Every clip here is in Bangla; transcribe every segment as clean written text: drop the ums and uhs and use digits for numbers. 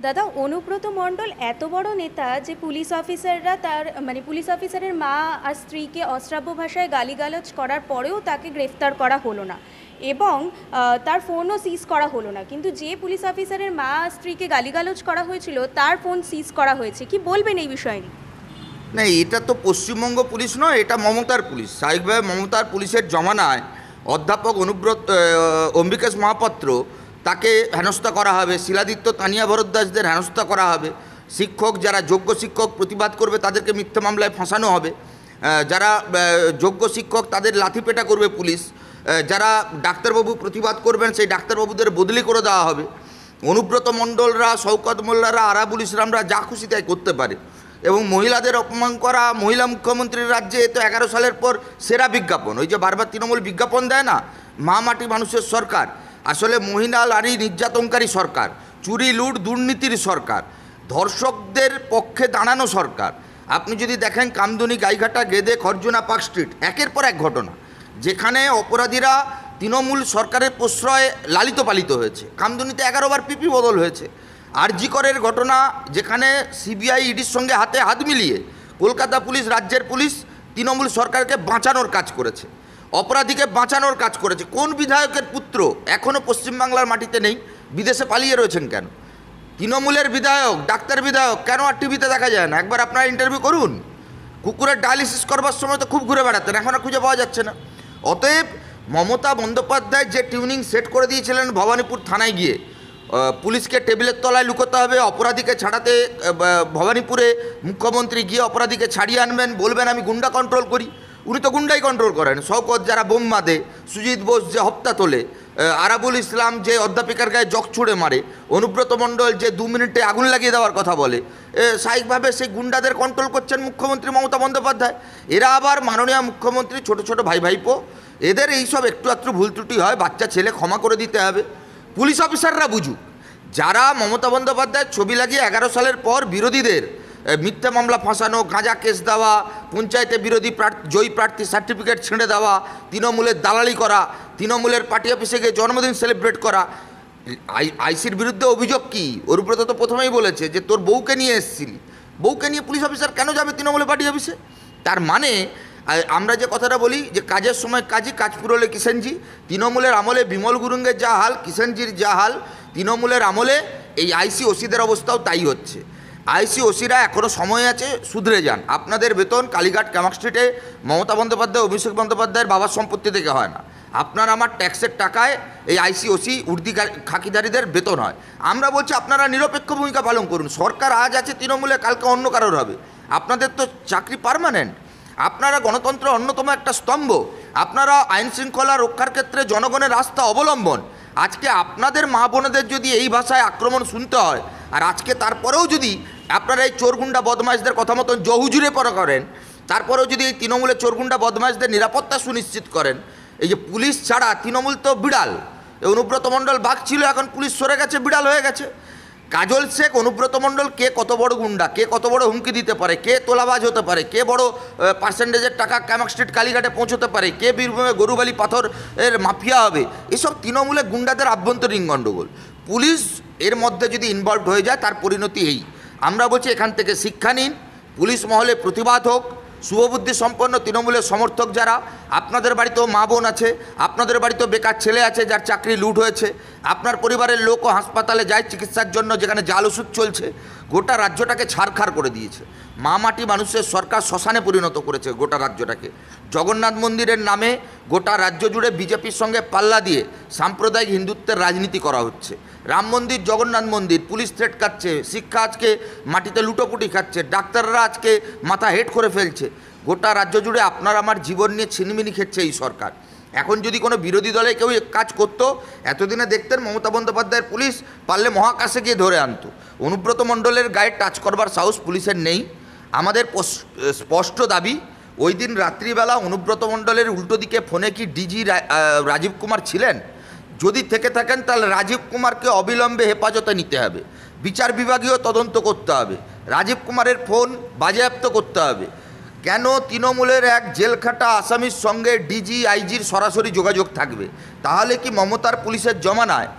দাদা, অনুব্রত মণ্ডল এত বড় নেতা যে পুলিশ অফিসাররা তার পুলিশ অফিসারের মা আর স্ত্রীকে অশ্রাব্য ভাষায় গালিগালাজ করার পরেও তাকে গ্রেফতার করা হলো না এবং তার ফোনও সিজ করা হলো না, কিন্তু যে পুলিশ অফিসারের মা আর স্ত্রীকে গালিগালাজ করা হয়েছিল তার ফোন সিজ করা হয়েছে। কি বলবেন এই বিষয়ে? না, এটা তো পশ্চিমবঙ্গ পুলিশ নয়, এটা মমতার পুলিশ। স্বাভাবিকভাবে মমতার পুলিশের জমানায় অধ্যাপক অম্বিকেশ মহাপাত্র তাকে হেনস্থা করা হবে, শিলাদিত্য তানিয়া ভরদ্বাজদের হেনস্থা করা হবে, শিক্ষক যারা যোগ্য শিক্ষক প্রতিবাদ করবে তাদেরকে মিথ্যা মামলায় ফাঁসানো হবে, যারা যোগ্য শিক্ষক তাদের লাথিপেটা করবে পুলিশ, যারা ডাক্তারবাবু প্রতিবাদ করবেন সেই ডাক্তারবাবুদের বদলি করে দেওয়া হবে। অনুব্রত মণ্ডলরা, শওকত মোল্লারা, আরাবুল ইসলামরা যা খুশি তাই করতে পারে এবং মহিলাদের অপমান করা। মহিলা মুখ্যমন্ত্রীর রাজ্যে এ তো 11 সালের পর সেরা বিজ্ঞাপন। ওই যে বারবার তৃণমূল বিজ্ঞাপন দেয় না, মা মাটি মানুষের সরকার, আসলে মহিলা নারী নির্যাতনকারী সরকার, চুরি লুট দুর্নীতির সরকার, ধর্ষকদের পক্ষে দাঁড়ানো সরকার। আপনি যদি দেখেন কামদুনি, গাইঘাটা, গেদে, খরজুনা, পার্ক স্ট্রিট, একের পর এক ঘটনা যেখানে অপরাধীরা তৃণমূল সরকারের প্রশ্রয়ে লালিত পালিত হয়েছে। কামদুনিতে 11 বার পিপি বদল হয়েছে। আরজি করের ঘটনা যেখানে সিবিআই ইডির সঙ্গে হাতে হাত মিলিয়ে কলকাতা পুলিশ, রাজ্যের পুলিশ তৃণমূল সরকারকে বাঁচানোর কাজ করেছে, অপরাধীকে বাঁচানোর কাজ করেছে। কোন বিধায়কের পুত্র এখনও পশ্চিমবাংলার মাটিতে নেই? বিদেশে পালিয়ে রয়েছেন কেন? তৃণমূলের বিধায়ক, ডাক্তার বিধায়ক কেন আর টিভিতে দেখা যায় না? একবার আপনারা ইন্টারভিউ করুন। কুকুরের ডায়ালিসিস করবার সময় তো খুব ঘুরে বেড়াতেন, এখন আর খুঁজে পাওয়া যাচ্ছে না। অতএব মমতা বন্দ্যোপাধ্যায় যে টিউনিং সেট করে দিয়েছিলেন ভবানীপুর থানায় গিয়ে, পুলিশকে টেবিলের তলায় লুকোতে হবে, অপরাধীকে ছাড়াতে ভবানীপুরে মুখ্যমন্ত্রী গিয়ে অপরাধীকে ছাড়িয়ে আনবেন, বলবেন আমি গুন্ডা কন্ট্রোল করি। উনি তো গুন্ডাই কন্ট্রোল করেন। শওকত যারা বোম বাঁধে, সুজিত বোস যে হপ্তা তোলে, আরাবুল ইসলাম যে অধ্যাপিকার গায়ে জগ ছুঁড়ে মারে, অনুব্রত মণ্ডল যে 2 মিনিটে আগুন লাগিয়ে দেওয়ার কথা বলে, স্বাভাবিকভাবে সেই গুন্ডাদের কন্ট্রোল করছেন মুখ্যমন্ত্রী মমতা বন্দ্যোপাধ্যায়। এরা আবার মাননীয় মুখ্যমন্ত্রী ছোট ছোট ভাই ভাইপো, এদের এইসব একটু আধটু ভুল ত্রুটি হয়, বাচ্চা ছেলে, ক্ষমা করে দিতে হবে। পুলিশ অফিসাররা বুঝুক, যারা মমতা বন্দ্যোপাধ্যায়ের ছবি লাগিয়ে 11 সালের পর বিরোধীদের মিথ্যা মামলা ফাঁসানো, গাঁজা কেস দেওয়া, পঞ্চায়েতে বিরোধী জয়ী প্রার্থী সার্টিফিকেট ছেড়ে দেওয়া, তৃণমূলের দালালি করা, তৃণমূলের পার্টি অফিসে গিয়ে জন্মদিন সেলিব্রেট করা। আইসির বিরুদ্ধে অভিযোগ কি? অনুব্রত তো প্রথমেই বলেছে যে তোর বউকে নিয়ে এসেছিলি। বউকে নিয়ে পুলিশ অফিসার কেন যাবে তৃণমূলের পার্টি অফিসে? তার মানে আমরা যে কথাটা বলি যে কাজের সময় কাজই, কাজ পুরোলে কিষেনজি। তৃণমূলের আমলে বিমল গুরুঙ্গের যা হাল, কিষেনজির যা হাল, তৃণমূলের আমলে এই আইসি ওসিদের অবস্থাও তাই হচ্ছে। আইসি ওসিরা এখনও সময় আছে, শুধরে যান। আপনাদের বেতন কালীঘাট ক্যামাক স্ট্রিটে মমতা বন্দ্যোপাধ্যায়, অভিষেক বন্দ্যোপাধ্যায়ের বাবার সম্পত্তি থেকে হয় না। আপনার আমার ট্যাক্সের টাকায় এই আইসি ওসি উর্দি খাকিদারিদের বেতন হয়। আমরা বলছি আপনারা নিরপেক্ষ ভূমিকা পালন করুন। সরকার আজ আছে তৃণমূলে, কালকে অন্য কারোর হবে। আপনাদের তো চাকরি পার্মানেন্ট। আপনারা গণতন্ত্রের অন্যতম একটা স্তম্ভ। আপনারা আইন শৃঙ্খলা রক্ষার ক্ষেত্রে জনগণের রাস্তা অবলম্বন। আজকে আপনাদের মা বোনেদের যদি এই ভাষায় আক্রমণ শুনতে হয়, আর আজকে তারপরেও যদি আপনারা এই চোরগুন্ডা বদমাইশদের কথা মতন জহুজুরে পড়া করেন, তারপরেও যদি এই তৃণমূলের চোরগুন্ডা বদমাইশদের নিরাপত্তা সুনিশ্চিত করেন, এই যে পুলিশ ছাড়া তৃণমূল তো বিড়াল। অনুব্রত মণ্ডল বাঘ ছিল, এখন পুলিশ সরে গেছে, বিড়াল হয়ে গেছে। কাজল শেখ, অনুব্রত মণ্ডল, কে কত বড় গুন্ডা, কে কত বড় হুমকি দিতে পারে, কে তোলাবাজ হতে পারে, কে বড় পার্সেন্টেজের টাকা ক্যামাক স্ট্রিট কালীঘাটে পৌঁছতে পারে, কে বীরভূমে গরুবালি পাথর এর মাফিয়া হবে, এসব তৃণমূলের গুন্ডাদের আভ্যন্তরীণ গণ্ডগোল। পুলিশ এর মধ্যে যদি ইনভলভড হয়ে যায় তার পরিণতি এই। আমরা বলছি এখান থেকে শিক্ষা নিন, পুলিশ মহলে প্রতিবাদ হোক। শুভবুদ্ধি সম্পন্ন তৃণমূলের সমর্থক যারা, আপনাদের বাড়িতেও মা বোন আছে, আপনাদের বাড়িতেও বেকার ছেলে আছে যার চাকরি লুট হয়েছে, আপনার পরিবারের লোকও হাসপাতালে যায় চিকিৎসার জন্য যেখানে জাল ওষুধ চলছে। গোটা রাজ্যটাকে ছারখার করে দিয়েছে। মা মাটি মানুষের সরকার শ্মশানে পরিণত করেছে গোটা রাজ্যটাকে। জগন্নাথ মন্দিরের নামে গোটা রাজ্য জুড়ে বিজেপির সঙ্গে পাল্লা দিয়ে সাম্প্রদায়িক হিন্দুত্বের রাজনীতি করা হচ্ছে। রাম মন্দির, জগন্নাথ মন্দির, পুলিশ থ্রেট খাচ্ছে, শিক্ষা আজকে মাটিতে লুটোপুটি খাচ্ছে, ডাক্তাররা আজকে মাথা হেট করে ফেলছে। গোটা রাজ্য জুড়ে আপনার আমার জীবন নিয়ে ছিনিমিনি খেচ্ছে এই সরকার। এখন যদি কোনো বিরোধী দলে কেউ কাজ করতো, এতদিনে দেখতেন মমতা বন্দ্যোপাধ্যায়ের পুলিশ পারলে মহাকাশে গিয়ে ধরে আনতো। অনুব্রত মণ্ডলের গায়ে টাচ করবার সাহস পুলিশের নেই। আমাদের স্পষ্ট দাবি, ওই দিন রাত্রিবেলা অনুব্রত মণ্ডলের উল্টো দিকে ফোনে কি ডিজি রাজীব কুমার ছিলেন? যদি থেকে থাকেন তাহলে রাজীব কুমারকে অবিলম্বে হেফাজতে নিতে হবে, বিচার বিভাগীয় তদন্ত করতে হবে, রাজীব কুমারের ফোন বাজেয়াপ্ত করতে হবে। কেন তৃণমূলের এক জেলখাটা আসামির সঙ্গে ডিজি আইজির সরাসরি যোগাযোগ থাকবে? তাহলে কি মমতার পুলিশের জমানায়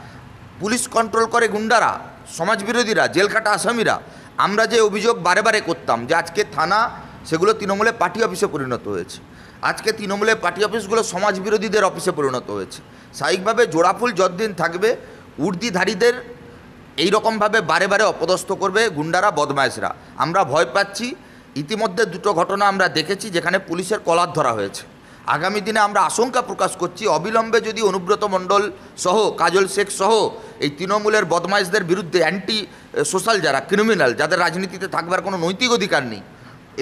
পুলিশ কন্ট্রোল করে গুন্ডারা? সমাজবিরোধীরা, জেলখাটা আসামিরা, আমরা যে অভিযোগ বারে বারে করতাম যে আজকে থানা সেগুলো তৃণমূলের পার্টি অফিসে পরিণত হয়েছে, আজকে তৃণমূলের পার্টি অফিসগুলো সমাজবিরোধীদের অফিসে পরিণত হয়েছে। স্বাভাবিকভাবে জোড়াফুল যতদিন থাকবে উর্দিধারীদের এইরকমভাবে বারে বারে অপদস্থ করবে গুন্ডারা, বদমাইশরা। আমরা ভয় পাচ্ছি। ইতিমধ্যে দুটো ঘটনা আমরা দেখেছি যেখানে পুলিশের কলার ধরা হয়েছে। আগামী দিনে আমরা আশঙ্কা প্রকাশ করছি অবিলম্বে যদি অনুব্রত মণ্ডল সহ, কাজল শেখ সহ এই তৃণমূলের বদমাইশদের বিরুদ্ধে অ্যান্টি সোশ্যাল যারা ক্রিমিনাল, যাদের রাজনীতিতে থাকবার কোনো নৈতিক অধিকার নেই,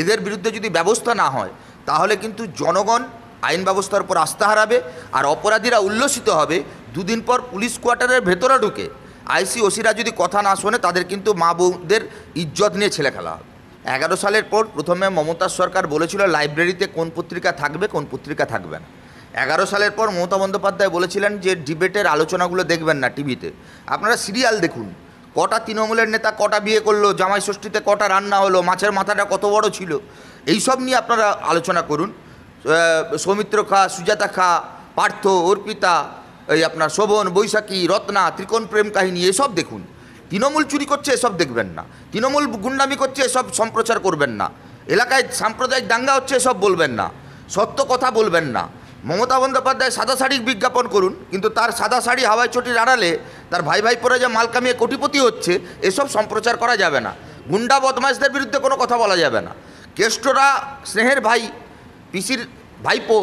এদের বিরুদ্ধে যদি ব্যবস্থা না হয় তাহলে কিন্তু জনগণ আইন ব্যবস্থার উপর আস্থা হারাবে আর অপরাধীরা উল্লসিত হবে। দুদিন পর পুলিশ কোয়ার্টারের ভেতরে ঢুকে আইসি ওসিরা যদি কথা না শোনে তাদের কিন্তু মা বউদের ইজ্জত নিয়ে ছেলে খেলা হবে। 11 সালের পর প্রথমে মমতার সরকার বলেছিল লাইব্রেরিতে কোন পত্রিকা থাকবে, কোন পত্রিকা থাকবে না। 11 সালের পর মমতা বন্দ্যোপাধ্যায় বলেছিলেন যে ডিবেটের আলোচনাগুলো দেখবেন না টিভিতে, আপনারা সিরিয়াল দেখুন। কটা তৃণমূলের নেতা কটা বিয়ে করলো, জামাই ষষ্ঠীতে কটা রান্না হলো, মাছের মাথাটা কত বড় ছিল, এইসব নিয়ে আপনারা আলোচনা করুন। সৌমিত্র খা, সুজাতা খা, পার্থ, অর্পিতা, এই আপনার শোভন, বৈশাখী, রত্না, ত্রিকোণ প্রেম কাহিনী এসব দেখুন। তৃণমূল চুরি করছে এসব দেখবেন না, তৃণমূল গুন্ডামি করছে এসব সম্প্রচার করবেন না, এলাকায় সাম্প্রদায়িক দাঙ্গা হচ্ছে এসব বলবেন না, সত্য কথা বলবেন না। মমতা বন্দ্যোপাধ্যায় সাদা শাড়ির বিজ্ঞাপন করুন, কিন্তু তার সাদা শাড়ি হাওয়াই চটির আড়ালে তার ভাই ভাই পরে যে মাল কামিয়ে কোটিপতি হচ্ছে এসব সম্প্রচার করা যাবে না। গুন্ডা বদমাইশদের বিরুদ্ধে কোনো কথা বলা যাবে না। কেষ্টরা স্নেহের ভাই, পিসির ভাইপো,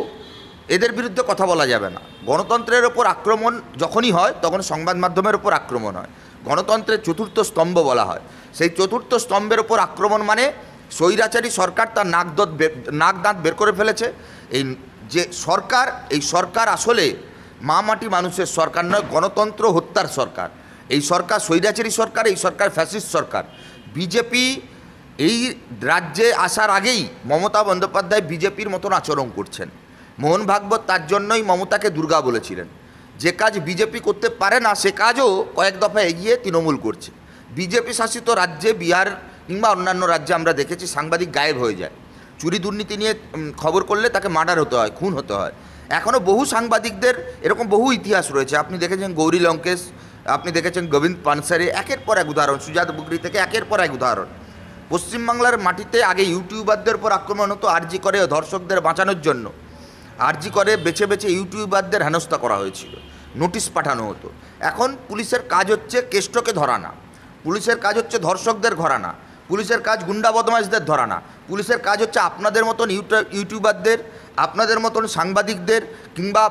এদের বিরুদ্ধে কথা বলা যাবে না। গণতন্ত্রের ওপর আক্রমণ যখনই হয় তখন সংবাদ মাধ্যমের ওপর আক্রমণ হয়। গণতন্ত্রের চতুর্থ স্তম্ভ বলা হয়। সেই চতুর্থ স্তম্ভের ওপর আক্রমণ মানে স্বৈরাচারী সরকার তার নাক দাঁত বের করে ফেলেছে। এই যে সরকার, এই সরকার আসলে মা মাটি মানুষের সরকার নয়, গণতন্ত্র হত্যার সরকার। এই সরকার স্বৈরাচারী সরকার, এই সরকার ফ্যাসিস্ট সরকার। বিজেপি এই রাজ্যে আসার আগেই মমতা বন্দ্যোপাধ্যায় বিজেপির মতন আচরণ করছেন। মোহন ভাগবত তার জন্যই মমতাকে দুর্গা বলেছিলেন। যে কাজ বিজেপি করতে পারে না সে কাজও কয়েক দফা এগিয়ে তৃণমূল করছে। বিজেপি শাসিত রাজ্যে, বিহার কিংবা অন্যান্য রাজ্যে আমরা দেখেছি সাংবাদিক গায়েব হয়ে যায়। চুরি দুর্নীতি নিয়ে খবর করলে তাকে মার্ডার হতে হয়, খুন হতে হয়। এখনও বহু সাংবাদিকদের এরকম বহু ইতিহাস রয়েছে। আপনি দেখেছেন গৌরী লঙ্কেশ, আপনি দেখেছেন গোবিন্দ পানসারে, একের পর এক উদাহরণ, সুজাত বুকরি থেকে একের পর এক উদাহরণ। পশ্চিমবাংলার মাটিতে আগে ইউটিউবারদের উপর আক্রমণ হতো আরজি করে ধর্ষকদের বাঁচানোর জন্য। আরজি করে বেছে বেছে ইউটিউবারদের হেনস্থা করা হয়েছিল, নোটিশ পাঠানো হতো। এখন পুলিশের কাজ হচ্ছে কেষ্টকে ধরা না, পুলিশের কাজ হচ্ছে ধর্ষকদের ধরা না, পুলিশের কাজ গুন্ডা বদমাইশদের ধরা না। পুলিশের কাজ হচ্ছে আপনাদের মতন ইউটিউবারদের, আপনাদের মতন সাংবাদিকদের কিংবা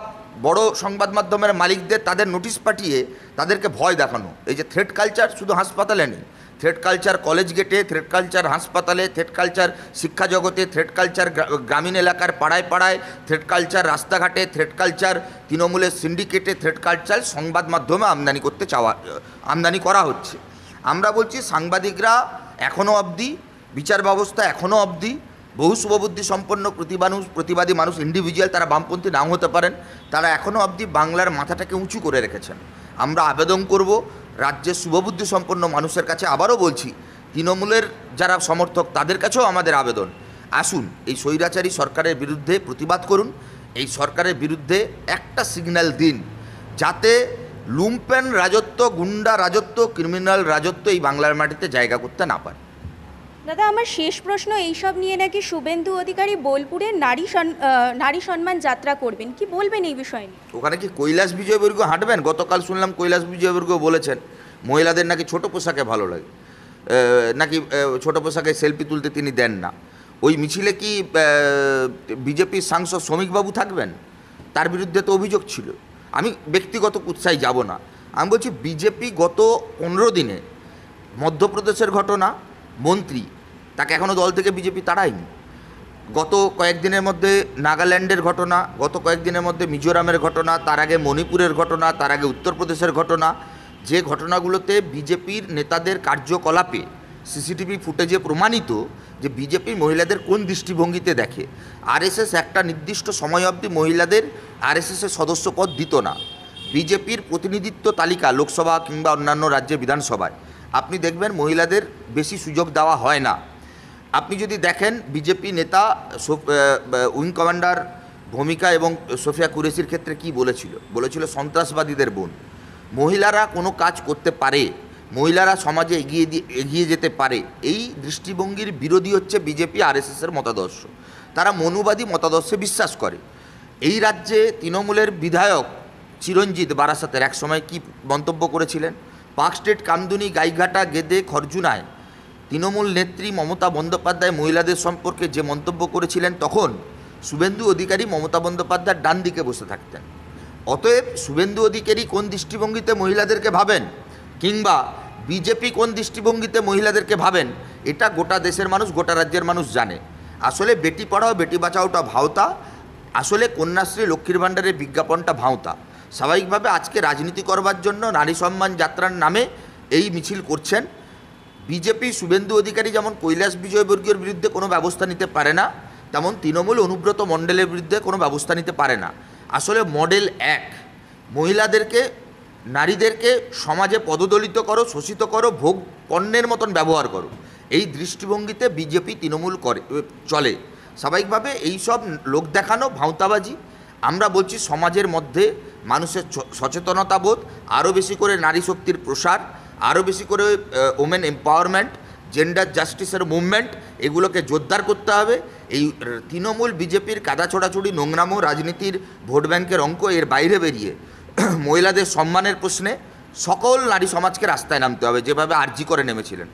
বড় সংবাদ মাধ্যমের মালিকদের তাদের নোটিশ পাঠিয়ে তাদেরকে ভয় দেখানো। এই যে থ্রেট কালচার শুধু হাসপাতালে নেই, থ্রেট কালচার কলেজ গেটে, থ্রেট কালচার হাসপাতালে, থ্রেট কালচার শিক্ষা জগতে, থ্রেট কালচার গ্রামীণ এলাকার পাড়ায় পাড়ায়, থ্রেট কালচার রাস্তাঘাটে, থ্রেট কালচার তৃণমূলের সিন্ডিকেটে, থ্রেট কালচার সংবাদ মাধ্যমে আমদানি করা হচ্ছে। আমরা বলছি সাংবাদিকরা এখনও অবধি, বিচার ব্যবস্থা এখনও অবধি, বহু শুভবুদ্ধি সম্পন্ন প্রতিবাদী মানুষ, ইন্ডিভিজুয়াল, তারা বামপন্থী নাও হতে পারেন, তারা এখনও অবধি বাংলার মাথাটাকে উঁচু করে রেখেছেন। আমরা আবেদন করব রাজ্যের শুভবুদ্ধি সম্পন্ন মানুষের কাছে, আবারও বলছি তৃণমূলের যারা সমর্থক তাদের কাছেও আমাদের আবেদন, আসুন এই স্বৈরাচারী সরকারের বিরুদ্ধে প্রতিবাদ করুন। এই সরকারের বিরুদ্ধে একটা সিগন্যাল দিন যাতে লুম্পেন রাজত্ব, গুন্ডা রাজত্ব, ক্রিমিনাল রাজত্ব এই বাংলার মাটিতে জায়গা করতে না পারে। দাদা, আমার শেষ প্রশ্ন, এইসব নিয়ে নাকি শুভেন্দু অধিকারী বোলপুরে নারী সম্মান যাত্রা করবেন, কি বলবেন এই বিষয়ে নিয়ে? ওখানে কি কৈলাস বিজয়বর্গীয় হাঁটবেন? গতকাল শুনলাম কৈলাস বিজয়বর্গীয় বলেছেন মহিলাদের নাকি ছোট পোশাকে ভালো লাগে, নাকি ছোট পোশাকে সেলফি তুলতে তিনি দেন না। ওই মিছিলে কি বিজেপির সাংসদ শ্রমিকবাবু থাকবেন? তার বিরুদ্ধে তো অভিযোগ ছিল। আমি ব্যক্তিগত কুৎসায় যাব না, আমি বলছি বিজেপি গত 15 দিনে মধ্যপ্রদেশের ঘটনা, মন্ত্রী তাকে এখনও দল থেকে বিজেপি তাড়ায়নি। গত কয়েকদিনের মধ্যে নাগাল্যান্ডের ঘটনা, গত কয়েকদিনের মধ্যে মিজোরামের ঘটনা, তার আগে মণিপুরের ঘটনা, তার আগে উত্তরপ্রদেশের ঘটনা, যে ঘটনাগুলোতে বিজেপির নেতাদের কার্যকলাপে সিসিটিভি ফুটেজে প্রমাণিত যে বিজেপি মহিলাদের কোন দৃষ্টিভঙ্গিতে দেখে। আরএসএস একটা নির্দিষ্ট সময় অবধি মহিলাদের আরএসএসের সদস্যপদ দিত না। বিজেপির প্রতিনিধিত্ব তালিকা লোকসভা কিংবা অন্যান্য রাজ্যের বিধানসভায় আপনি দেখবেন মহিলাদের বেশি সুযোগ দেওয়া হয় না। আপনি যদি দেখেন বিজেপি নেতা উইং কমান্ডার ভূমিকা এবং সোফিয়া কুরেশির ক্ষেত্রে কি বলেছিল সন্ত্রাসবাদীদের বোন। মহিলারা কোনো কাজ করতে পারে, মহিলারা সমাজে এগিয়ে যেতে পারে, এই দৃষ্টিভঙ্গির বিরোধী হচ্ছে বিজেপি আরএসএসের মতাদর্শ। তারা মনুবাদী মতাদর্শে বিশ্বাস করে। এই রাজ্যে তৃণমূলের বিধায়ক চিরঞ্জিত বারাসাতের একসময় কি মন্তব্য করেছিলেন? পার্ক স্ট্রিট, কামদুনি, গাইঘাটা, গেদে, খরজুনায় তৃণমূল নেত্রী মমতা বন্দ্যোপাধ্যায় মহিলাদের সম্পর্কে যে মন্তব্য করেছিলেন, তখন শুভেন্দু অধিকারী মমতা বন্দ্যোপাধ্যায়ের ডান দিকে বসে থাকতেন। অতএব শুভেন্দু অধিকারী কোন দৃষ্টিভঙ্গিতে মহিলাদেরকে ভাবেন, কিংবা বিজেপি কোন দৃষ্টিভঙ্গিতে মহিলাদেরকে ভাবেন, এটা গোটা দেশের মানুষ, গোটা রাজ্যের মানুষ জানে। আসলে বেটি পড়াও বেটি বাঁচাওটা ভাওতা, আসলে কন্যাশ্রী লক্ষ্মীর ভাণ্ডারের বিজ্ঞাপনটা ভাওতা। স্বাভাবিকভাবে আজকে রাজনীতি করবার জন্য নারী সম্মান যাত্রার নামে এই মিছিল করছেন। বিজেপি শুভেন্দু অধিকারী যেমন কৈলাস বিজয়বর্গীয়র বিরুদ্ধে কোনো ব্যবস্থা নিতে পারে না, তেমন তৃণমূল অনুব্রত মণ্ডলের বিরুদ্ধে কোনো ব্যবস্থা নিতে পারে না। আসলে মডেল এক, মহিলাদেরকে, নারীদেরকে সমাজে পদদলিত করো, শোষিত করো, ভোগ পণ্যের মতন ব্যবহার করো, এই দৃষ্টিভঙ্গিতে বিজেপি তৃণমূল চলে। স্বাভাবিকভাবে এই সব লোক দেখানো ভাঁওতাবাজি। আমরা বলছি সমাজের মধ্যে মানুষের সচেতনতা বোধ, আরও বেশি করে নারী শক্তির প্রসার, আরও বেশি করে ওমেন এম্পাওয়ারমেন্ট, জেন্ডার জাস্টিসের মুভমেন্ট, এগুলোকে জোরদার করতে হবে। এই তৃণমূল বিজেপির কাদা ছোড়াছুড়ি, নোংরামো রাজনীতির ভোট ব্যাংকের অঙ্ক, এর বাইরে বেরিয়ে মহিলাদের সম্মানের প্রশ্নে সকল নারী সমাজকে রাস্তায় নামতে হবে, যেভাবে আরজি করে নেমেছিলেন।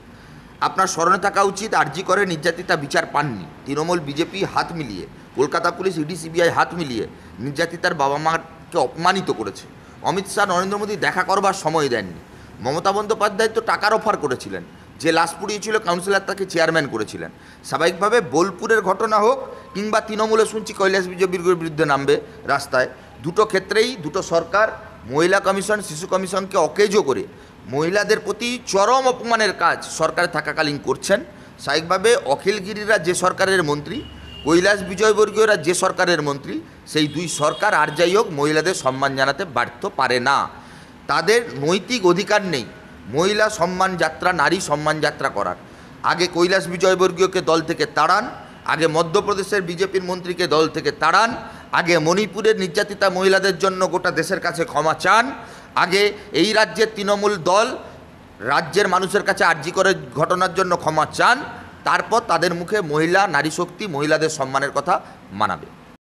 আপনার স্মরণে থাকা উচিত, আরজি করে নির্যাতিতা বিচার পাননি। তৃণমূল বিজেপি হাত মিলিয়ে, কলকাতা পুলিশ, ইডি, সিবিআই হাত মিলিয়ে নির্যাতিতার বাবা মাকে অপমানিত করেছে। অমিত শাহ, নরেন্দ্র মোদী দেখা করবার সময় দেননি। মমতা বন্দ্যোপাধ্যায় তো টাকার অফার করেছিলেন, যে লাশ পুড়িয়েছিল কাউন্সিলর তাকে চেয়ারম্যান করেছিলেন। স্বাভাবিকভাবে বোলপুরের ঘটনা হোক, কিংবা তৃণমূলে শুনছি কৈলাস বিজয়বর্গীয়র বিরুদ্ধে নামবে রাস্তায়, দুটো ক্ষেত্রেই দুটো সরকার, মহিলা কমিশন, শিশু কমিশনকে অকেজো করে মহিলাদের প্রতি চরম অপমানের কাজ সরকার থাকাকালীন করছেন। স্বাভাবিকভাবে অখিলগিরিরা যে সরকারের মন্ত্রী, কৈলাস বিজয়বর্গীয়রা যে সরকারের মন্ত্রী, সেই দুই সরকার আর যাই হোক মহিলাদের সম্মান জানাতে ব্যর্থ পারে না। তাদের নৈতিক অধিকার নেই মহিলা সম্মান যাত্রা, নারী সম্মান যাত্রা করার। আগে কৈলাস বিজয়বর্গীয়কে দল থেকে তাড়ান, আগে মধ্যপ্রদেশের বিজেপির মন্ত্রীকে দল থেকে তাড়ান, আগে মণিপুরের নির্যাতিতা মহিলাদের জন্য গোটা দেশের কাছে ক্ষমা চান, আগে এই রাজ্যের তৃণমূল দল রাজ্যের মানুষের কাছে আরজি করে ঘটনার জন্য ক্ষমা চান, তারপর তাদের মুখে মহিলা, নারী শক্তি, মহিলাদের সম্মানের কথা মানাবে।